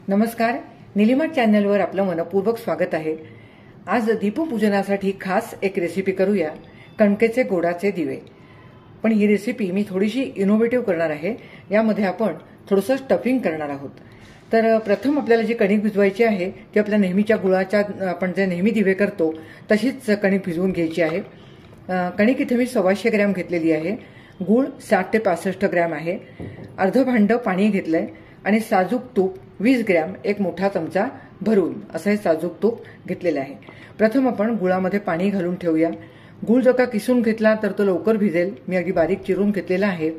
नमस्कार, निलिमा चॅनलवर आपलं मनपूर्वक स्वागत आहे। आज दीपपूजनासाठी खास एक रेसिपी करूया, कणकेचे गोडाचे दिवे। पण ही रेसिपी मी थोडीशी इनोव्हेटिव्ह करणार आहे। यामध्ये आपण थोडंसं स्टफिंग करणार आहोत। तर प्रथम आपल्याला जी कणिक भिजवायची आहे ती आपल्या नेहमीच्या गुळाच्या आपण जे नेहमी दिवे करतो तशीच कणिक भिजवून घ्यायची आहे। कणिक इथे मी 125 ग्रॅम घेतलेली आहे। गुळ 60 ते 65 ग्रॅम आहे। अर्ध भांड पाणी घेतलंय आणि साजूक तूप 20 ग्रॅम एक मोठा चमचा भरून असं हे साजूक तूप घेतलेलं आहे। प्रथम आपण गुळामध्ये पाणी घालून ठेवूया। गुळ जर का किसून घेतला तर तो लवकर भिजेल। मी अगदी बारीक चिरून घेतलेला आहे।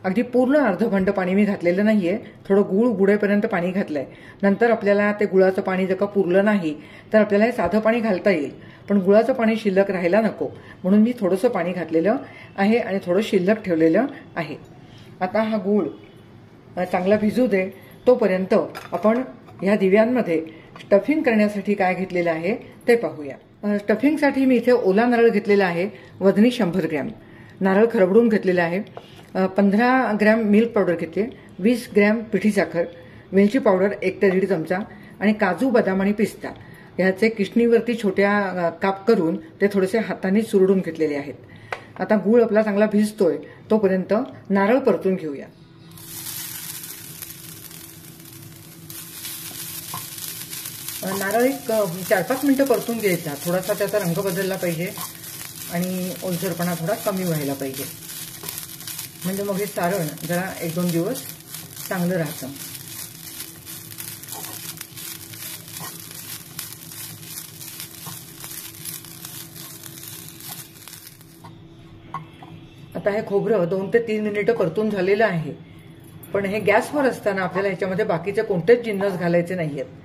अगदी पूर्ण अर्ध भांड पाणी मी घातलेलं नाहीये, थोडं गुळ बुडेपर्यंत पाणी घातलंय। नंतर आपल्याला ते गुळाचं पाणी जर का पुरलं नाही तर आपल्याला हे साधं पाणी घालता येईल, पण गुळाचं पाणी शिल्लक राहायला नको म्हणून मी थोडंसं पाणी घातलेलं आहे आणि थोडं शिल्लक ठेवलेलं आहे। आता हा गुळ चांगला भिजू दे, तोपर्यंत आपण या दिव्यांमध्ये स्टफिंग करण्यासाठी काय घेतलेलं आहे ते पाहूया। स्टफिंगसाठी मी इथे ओला नारळ घेतलेला आहे, वजनी 100 ग्रॅम। नारळ खरबडून घेतलेला आहे। 15 ग्रॅम मिल्क पावडर घेतली, 20 ग्रॅम पिठी साखर, वेलची पावडर 1 ते 1.5 चमचा आणि काजू, बदाम आणि पिस्ता ह्याचे किशणीवरती छोट्या काप करून ते थोडेसे हाताने चुरडून घेतलेले आहेत। आता गूळ आपला चांगला भिजतोय तोपर्यंत नारळ परतून घेऊया। नारळ एक 4-5 मिनिटं परतून घ्यायचा। थोडासा त्याचा रंग बदलला पाहिजे आणि ओलसरपणा थोडा कमी व्हायला पाहिजे, म्हणजे मग हे सारण जरा 1-2 दिवस चांगलं राहतं। आता हे खोबरं 2 ते 3 मिनिटं परतून झालेलं आहे, पण हे गॅसवर असताना आपल्याला ह्याच्यामध्ये बाकीचे कोणतेच जिन्नस घालायचे नाहीयेत।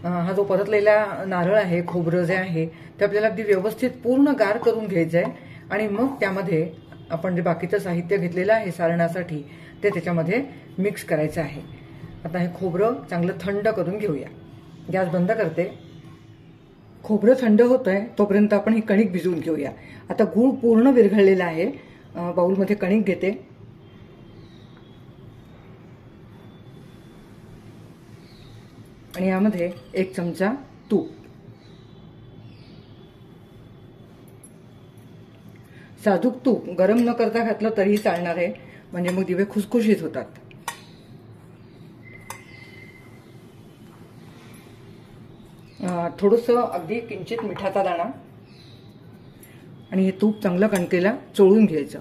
हा जो परतलेला नारळ आहे, खोबरं जे आहे ते आपल्याला अगदी व्यवस्थित पूर्ण गार करून घ्यायचं आहे आणि मग त्यामध्ये आपण जे बाकीचं साहित्य घेतलेलं आहे सारणासाठी ते त्याच्यामध्ये मिक्स करायचं आहे। आता हे खोबरं चांगलं थंड करून घेऊया। गॅस बंद करते। खोबरं थंड होतंय तोपर्यंत आपण ही कणिक भिजवून घेऊया। आता गूळ पूर्ण विरघळलेला आहे। बाउलमध्ये कणिक घेते आणि यामध्ये 1 चमचा तूप, साजूक तूप गरम न करता घातलं तरीही चालणार आहे, म्हणजे मग दिवे खुसखुशीत होतात। थोडंसं अगदी किंचित मिठाचा दाणा आणि हे तूप चांगलं कणकेला चोळून घ्यायचं।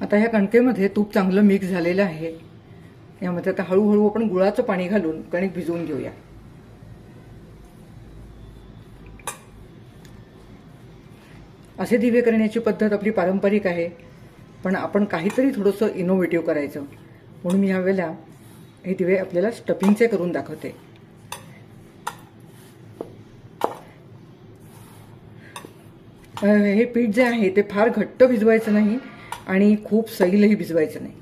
आता ह्या कणकेमध्ये तूप चांगलं मिक्स झालेलं आहे। यामध्ये आता हळूहळू आपण गुळाचं पाणी घालून कणिक भिजवून घेऊया। असे दिवे करण्याची पद्धत आपली पारंपरिक आहे, पण आपण काहीतरी थोडंसं इनोव्हेटिव्ह करायचं म्हणून मी ह्यावेळेला हे दिवे आपल्याला स्टफिंगचे करून दाखवते। हे पीठ जे आहे ते फार घट्ट भिजवायचं नाही आणि खूप सैलही भिजवायचं नाही।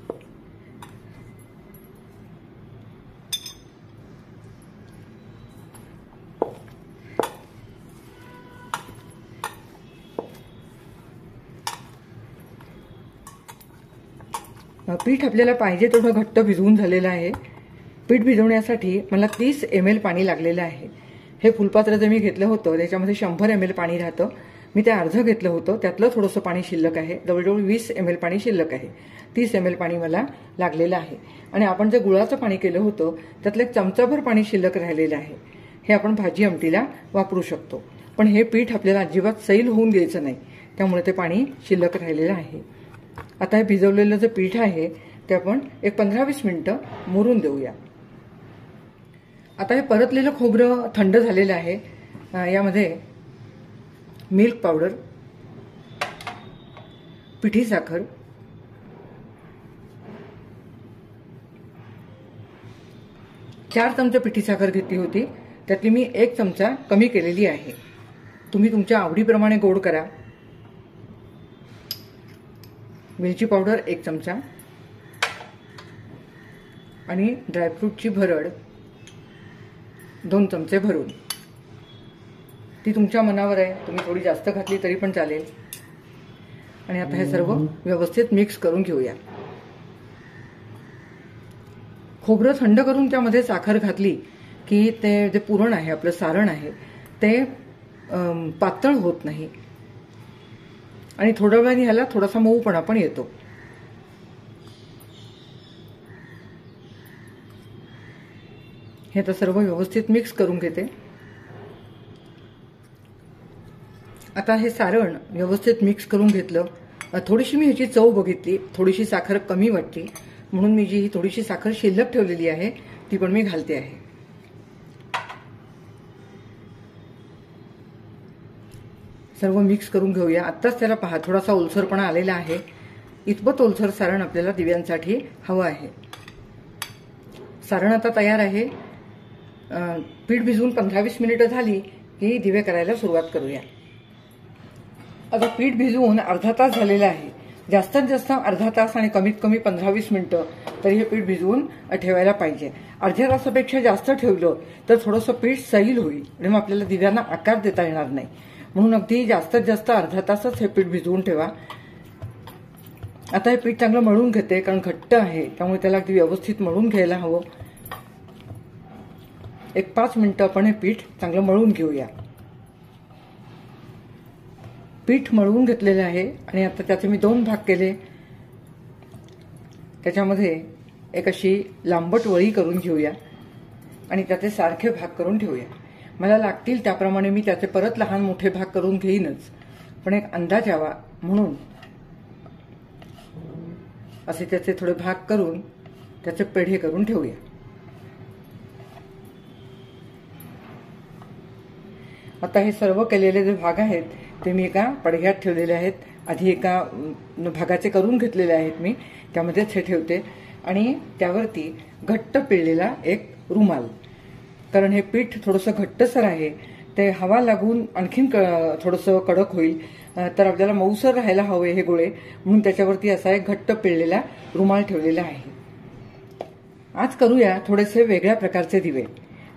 पीठ आपल्याला पाहिजे तेवढं घट्ट भिजवून झालेलं आहे। पीठ भिजवण्यासाठी मला 30 ml पाणी लागलेलं आहे। हे फुलपात्र जे मी घेतलं होतं त्याच्यामध्ये 100 ml पाणी राहतं। मी ते अर्ध घेतलं होतं, त्यातलं थोडंसं पाणी शिल्लक आहे। जवळजवळ 20 ml पाणी शिल्लक आहे। 30 ml पाणी मला लागलेलं आहे आणि आपण जे गुळाचं पाणी केलं होतं त्यातलं 1 चमचाभर पाणी शिल्लक राहिलेलं आहे। हे आपण भाजी आमटीला वापरू शकतो, पण हे पीठ आपल्याला अजिबात सैल होऊन द्यायचं नाही, त्यामुळे ते पाणी शिल्लक राहिलेलं आहे। आता हे भिजवलेलं जे पीठ आहे ते आपण एक 15-20 मिनिटं मुरून देऊया। आता हे परतलेलं खोबरं थंड झालेलं आहे। यामध्ये मिल्क पावडर, पिठी साखर, चार चमचे पिठी साखर घेतली होती, त्यातली मी 1 चमचा कमी केलेली आहे। तुम्ही तुमच्या आवडीप्रमाणे गोड करा। वेलची पावडर 1 चमचा आणि ड्रायफ्रूटची भरड 2 चमचे भरून ती तुमच्या मनावर आहे, तुम्ही थोडी जास्त घातली तरी पण चालेल. आणि आता हे सर्व व्यवस्थित मिक्स करून घेऊया. खोबरं थंड करून त्यामध्ये साखर घातली की ते जे पुरण आहे, आपलं सारण आहे, ते पातळ होत नाही आणि थोड्या वेळाने ह्याला थोडासा मऊपणा पण येतो. हे तर सर्व व्यवस्थित मिक्स करून घेते. आता हे सारण व्यवस्थित मिक्स करून घेतलं. थोडीशी मी ह्याची चव बघितली, थोडीशी साखर कमी वाटली, म्हणून मी जी ही थोडीशी साखर शिल्लक ठेवलेली आहे ती पण मी घालते आहे. सर्व मिक्स करून घेऊया. आत्ताच त्याला पहा, थोडासा ओलसरपणा आलेला आहे. इतपत ओलसर सारण आपल्याला दिव्यांसाठी हवं आहे. सारण आता तयार आहे. पीठ भिजवून 15-20 मिनिटं झाली की दिवे करायला सुरुवात करूया. आता पीठ भिजवून अर्धा तास झालेला आहे. जास्तीत जास्त अर्धा तास आणि कमीत कमी 15-20 मिनिटं तरी हे पीठ भिजवून ठेवायला पाहिजे. अर्ध्या तासापेक्षा जास्त ठेवलं तर थोडंसं पीठ सैल होईल आणि मग आपल्याला दिव्यांना आकार देता येणार नाही. म्हणून अगदी जास्तीत जास्त अर्धा तासच हे पीठ भिजवून ठेवा. आता हे पीठ चांगलं मळून घेते, कारण घट्ट आहे त्यामुळे त्याला अगदी व्यवस्थित मळून घ्यायला हवं. एक 5 मिनिटं आपण हे पीठ चांगलं मळून घेऊया. पीठ मळवून घेतलेलं आहे आणि आता त्याचे मी 2 भाग केले. त्याच्यामध्ये एक अशी लांबट वळी करून घेऊया आणि त्याचे सारखे भाग करून ठेवूया. मला लागतील त्याप्रमाणे मी त्याचे परत लहान मोठे भाग करून घेईनच, पण एक अंदाज यावा म्हणून असे त्याचे थोडे भाग करून त्याचे पेढे करून ठेवूया. आता हे सर्व केलेले जे भाग आहेत ते मी एका पडघ्यात ठेवलेले आहेत. आधी एका भागाचे करून घेतलेले आहेत मी, त्यामध्येच हे ठेवते आणि त्यावरती घट्ट पिळलेला एक रुमाल, कारण हे पीठ थोडंसं घट्टसर आहे, ते हवा लागून आणखीन थोडंसं कडक होईल, तर आपल्याला मऊसर राहायला हवे हे गोळे, म्हणून त्याच्यावरती असा एक घट्ट पिळलेला रुमाल ठेवलेला आहे. आज करूया थोडेसे वेगळ्या प्रकारचे दिवे.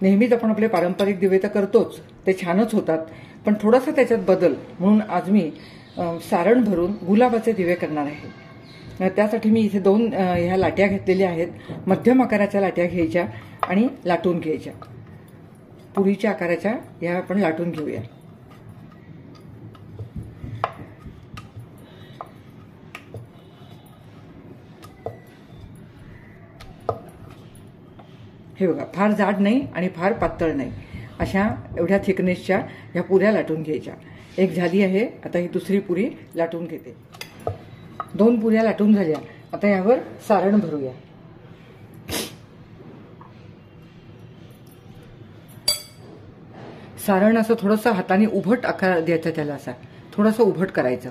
नेहमीच आपण आपले पारंपरिक दिवे तर करतोच, ते छानच होतात, पण थोडासा त्याच्यात बदल म्हणून आज मी सारण भरून गुलाबाचे दिवे करणार आहे. त्यासाठी मी इथे 2 ह्या लाट्या घेतलेल्या आहेत. मध्यम आकाराच्या लाट्या घ्यायच्या आणि लाटून घ्यायच्या. पुरीच्या आकाराच्या ह्या आपण लाटून घेऊया. हे बघा, फार जाड नाही आणि फार पातळ नाही, अशा एवढ्या थिकनेसच्या ह्या पुऱ्या लाटून घ्यायच्या. एक झाली आहे. आता ही दुसरी पुरी लाटून घेते. 2 पुऱ्या लाटून झाल्या. आता यावर सारण भरूया. सारण असं थोडंसं हाताने उभट आकार द्यायचा, त्याला असा थोडंसं उभट करायचं.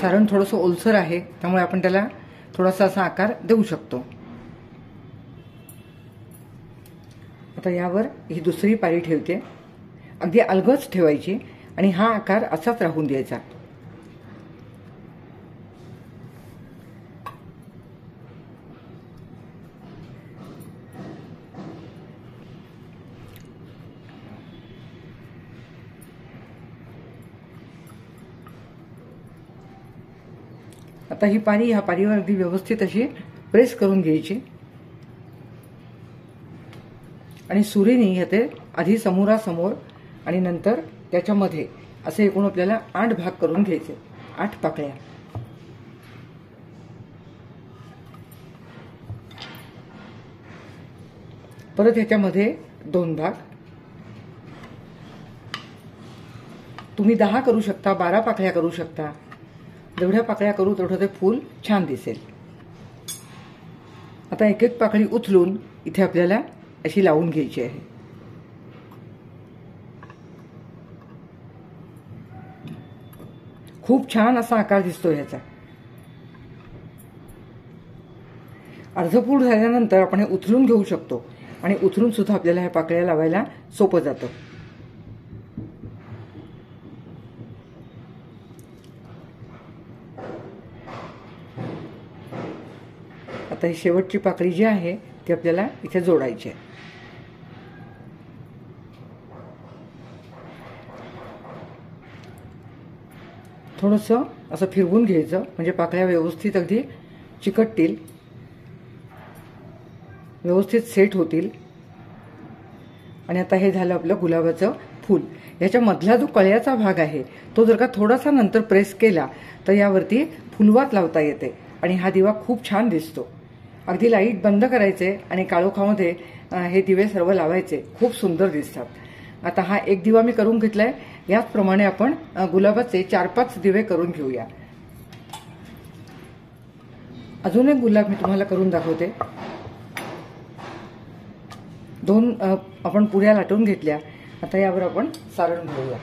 सारण थोडंसं ओलसर आहे त्यामुळे आपण त्याला थोडासा असा आकार देऊ शकतो. आता यावर ही दुसरी पारी ठेवते. अगदी अलगद ठेवायची आणि हा आकार असाच राहून द्यायचा. आता ही पारी ह्या पारीवर अगदी व्यवस्थित अशी प्रेस करून घ्यायची आणि सुरीने ह्याचे आधी समोरासमोर आणि नंतर त्याच्यामध्ये असे एकूण आपल्याला 8 भाग करून घ्यायचे. 8 पाकळ्या. परत ह्याच्यामध्ये 2 भाग. तुम्ही 10 करू शकता, 12 पाकळ्या करू शकता. जेवढ्या पाकळ्या करू तेवढं ते फूल छान दिसेल. आता एक एक पाकळी उचलून इथे आपल्याला अशी लावून घ्यायची आहे. खूप छान असा आकार दिसतो ह्याचा. अर्धपूर्ण झाल्यानंतर आपण हे उचलून घेऊ शकतो आणि उचलून सुद्धा आपल्याला ह्या पाकळ्या लावायला सोपं जातं. आता ही शेवटची पाकळी जी आहे ती आपल्याला इथे जोडायची आहे. थोडंसं असं फिरवून घ्यायचं म्हणजे पाकळ्या व्यवस्थित अगदी चिकटतील, व्यवस्थित सेट होतील. आणि आता हे झालं आपलं गुलाबाचं फूल. याच्या मधला जो कळ्याचा भाग आहे तो जर का थोडासा नंतर प्रेस केला तर यावरती फुलवात लावता येते आणि हा दिवा खूप छान दिसतो. अगदी लाईट बंद करायचे आणि काळोखामध्ये हे दिवे सर्व लावायचे, खूप सुंदर दिसतात. आता हा एक दिवा मी करून घेतलाय. याचप्रमाणे आपण गुलाबाचे 4-5 दिवे करून घेऊया. अजून एक गुलाब मी तुम्हाला करून दाखवते. 2 आपण पुऱ्या लाटून घेतल्या. आता यावर आपण सारण घेऊया.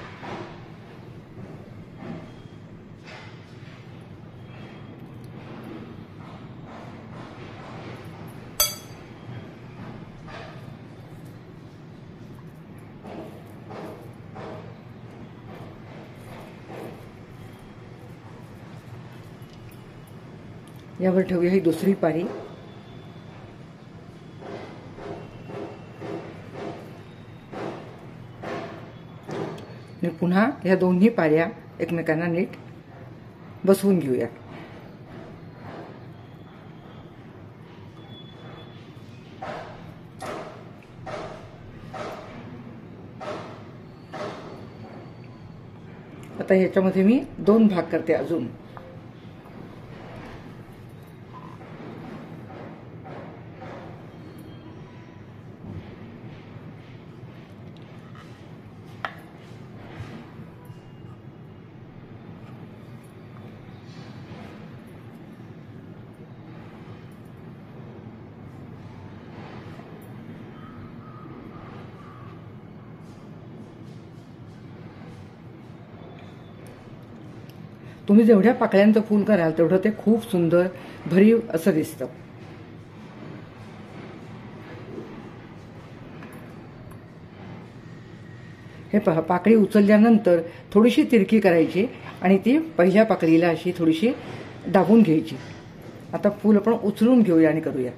यावर ठेवूया ही दुसरी पारी. आणि पुन्हा या दोन्ही पाऱ्या एकमेकांना नीट बसवून घेऊया. आता ह्याच्यामध्ये मी 2 भाग करते अजून. तुम्ही जेवढ्या पाकळ्यांचं फूल कराल तेवढं ते खूप सुंदर भरीव असं दिसतं. हे पहा, पाकळी उचलल्यानंतर थोडीशी तिरकी करायची आणि ती पहिल्या पाकळीला अशी थोडीशी दाबून घ्यायची. आता फूल आपण उचलून घेऊया आणि करूया.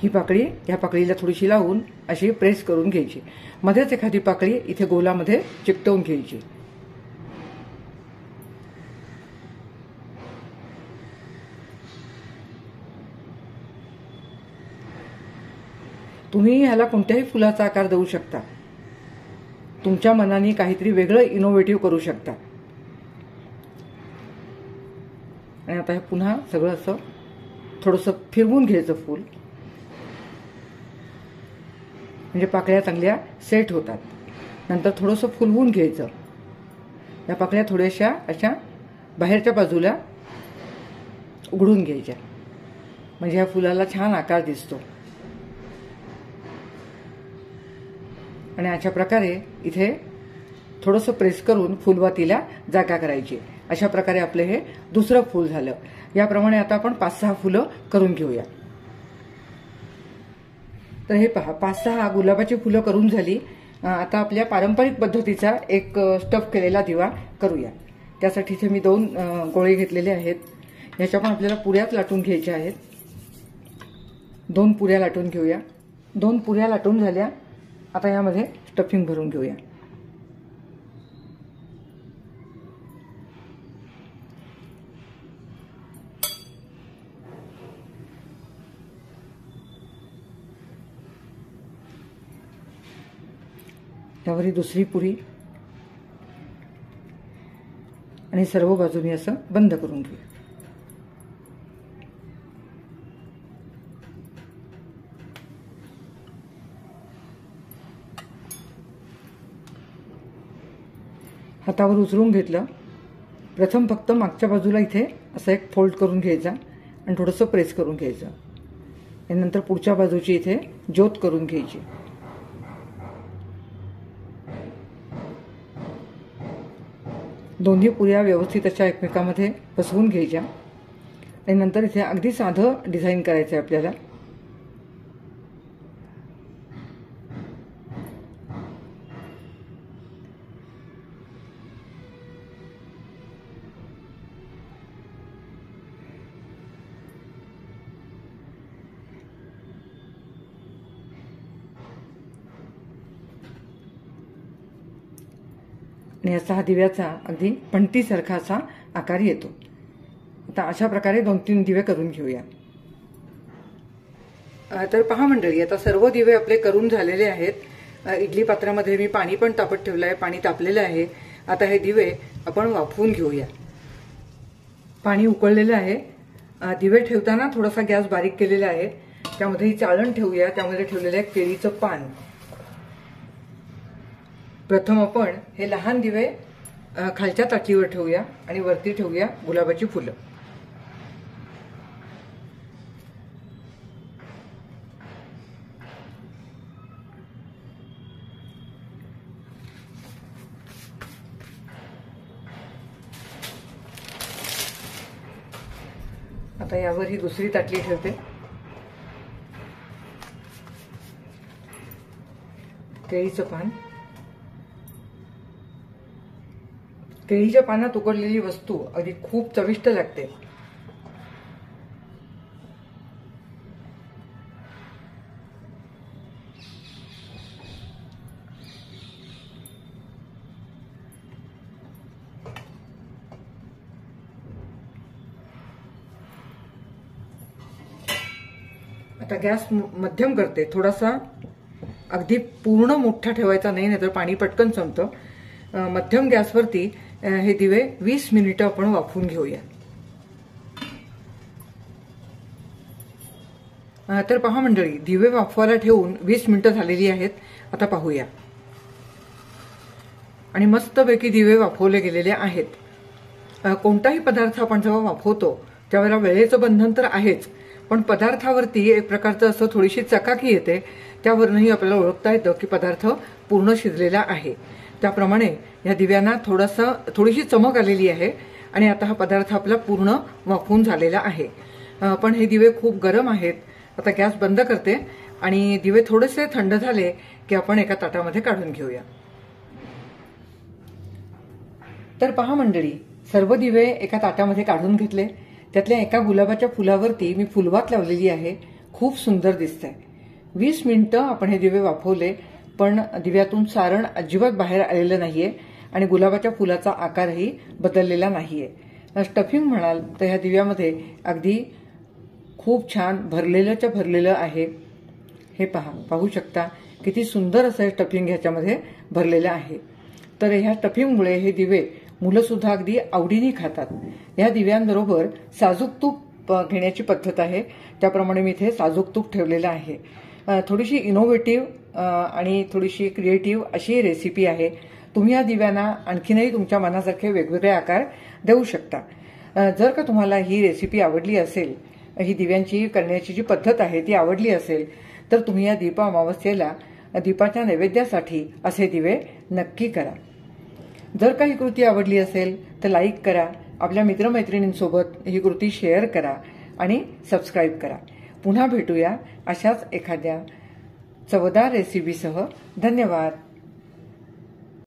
ही पाकळी ह्या पाकळीला थोडीशी लावून अशी प्रेस करून घ्यायची. मध्येच एखादी पाकळी इथे गोलामध्ये चिकटवून घ्यायची. तुम्ही ह्याला कोणत्याही फुलाचा आकार देऊ शकता. तुमच्या मनाने काहीतरी वेगळं इनोव्हेटिव्ह करू शकता. आणि आता हे पुन्हा सगळं असं थोडंसं फिरवून घ्यायचं फूल, म्हणजे पाकळ्या चांगल्या सेट होतात. नंतर थोडंसं फुलवून घ्यायचं. या पाकळ्या थोड्याशा अशा बाहेरच्या बाजूला उघडून घ्यायच्या, म्हणजे या फुलाला छान आकार दिसतो. आणि अशा प्रकारे इथे थोडंसं प्रेस करून फुलवातीला जागा करायची. अशा प्रकारे आपलं हे दुसरं फूल झालं. याप्रमाणे आता आपण 5-6 फुलं करून घेऊया. तर हे पहा, 5-6 गुलाबाची फुलं करून झाली. आता आपल्या पारंपरिक पद्धतीचा एक स्टफ केलेला दिवा करूया. त्यासाठी इथे मी 2 गोळे घेतलेले आहेत. ह्याच्या पण आपल्याला पुऱ्याच लाटून घ्यायच्या आहेत. 2 पुऱ्या लाटून घेऊया. 2 पुऱ्या लाटून झाल्या. आता यामध्ये स्टफिंग भरून घेऊया. त्यावर ही दुसरी पुरी आणि सर्व बाजूनी असं बंद करून घेऊया. हातावर उचलून घेतलं. प्रथम फक्त मागच्या बाजूला इथे असं एक फोल्ड करून घ्यायचा आणि थोडंसं प्रेस करून घ्यायचं. आणि नंतर पुढच्या बाजूची इथे ज्योत करून घ्यायची. दोन्ही पुऱ्या व्यवस्थित अशा एकमेकांमध्ये बसवून घ्यायच्या. आणि नंतर इथे अगदी साधं डिझाईन करायचं आहे आपल्याला. आणि असा हा दिव्याचा अगदी पणतीसारखा असा आकार येतो। आता अशा प्रकारे 2-3 दिवे करून घेऊया। तर पहा मंडळी, आता सर्व दिवे आपले करून झालेले आहेत। इडली पात्रामध्ये मी पाणी पण तापत ठेवलं आहे, पाणी तापलेलं आहे। आता हे दिवे आपण वाफवून घेऊया। पाणी उकळलेलं आहे। दिवे ठेवताना थोडासा गॅस बारीक केलेला आहे। त्यामध्ये ही चाळण ठेवूया, त्यामध्ये ठेवलेलं आहे केळीचं पान। प्रथम आपण हे लहान दिवे खालच्या ताटलीवर ठेवूया आणि वरती ठेवूया गुलाबाची फुलं। आता यावर ही दुसरी ताटली ठेवते। केळीचं पान, केळीच्या पानात उकडलेली वस्तू अगदी खूप चविष्ट लागते। आता गॅस मध्यम करते। थोडासा अगदी पूर्ण मोठा ठेवायचा नाही, नाहीतर पाणी पटकन संपतं। मध्यम गॅसवरती हे दिवे 20 मिनिटं आपण वाफवून घेऊया। तर पहा मंडळी, दिवे वाफवायला ठेवून 20 मिनिटं झालेली आहेत। आता पाहूया। आणि मस्तपैकी दिवे वाफवले गेलेले आहेत। कोणताही पदार्थ आपण जेव्हा वाफवतो त्यावेळेला वेळेचं बंधन तर आहेच, पण पदार्थावरती एक प्रकारचं असं थोडीशी चकाकी येते। त्यावरूनही आपल्याला ओळखता येतं की पदार्थ पूर्ण शिजलेला आहे। त्याप्रमाणे या दिव्यांना थोडीशी चमक आलेली आहे आणि आता हा पदार्थ आपला पूर्ण वाफवून झालेला आहे। पण हे दिवे खूप गरम आहेत। आता गॅस बंद करते आणि दिवे थोडेसे थंड झाले की आपण एका ताटामध्ये काढून घेऊया। तर पहा मंडळी, सर्व दिवे एका ताटामध्ये काढून घेतले। त्यातल्या एका गुलाबाच्या फुलावरती मी फुलवात लावलेली आहे, खूप सुंदर दिसतंय। 20 मिनिटं आपण हे दिवे वाफवले, पण दिव्यातून सारण अजिबात बाहेर आलेलं नाहीये आणि गुलाबाच्या फुलाचा आकारही बदललेला नाहीये। स्टफिंग म्हणाल तर ह्या दिव्यामध्ये अगदी खूप छान भरलेलंच्या भरलेलं आहे। हे पाहू शकता किती सुंदर असं स्टफिंग ह्याच्यामध्ये भरलेलं आहे। तर ह्या स्टफिंगमुळे हे दिवे मुलं सुद्धा अगदी आवडीने खातात। या दिव्यांबरोबर साजूक तूप घेण्याची पद्धत आहे, त्याप्रमाणे मी इथे साजूक तूप ठेवलेलं आहे। थोडीशी इनोव्हेटिव्ह आणि थोडीशी क्रिएटिव्ह अशी रेसिपी आहे। तुम्ही या दिव्यांना आणखीनही तुमच्या मनासारखे वेगवेगळे आकार देऊ शकता। जर का तुम्हाला ही रेसिपी आवडली असेल, ही दिव्यांची करण्याची जी पद्धत आहे ती आवडली असेल, तर तुम्ही या दीप अमावस्येला दीपाच्या नैवेद्यासाठी असे दिवे नक्की करा। जर का ही कृती आवडली असेल तर लाईक करा, आपल्या मित्रमैत्रिणींसोबत ही कृती शेअर करा आणि सबस्क्राईब करा। पुन्हा भेटूया अशाच एखाद्या चवदार रेसिपीसह। धन्यवाद।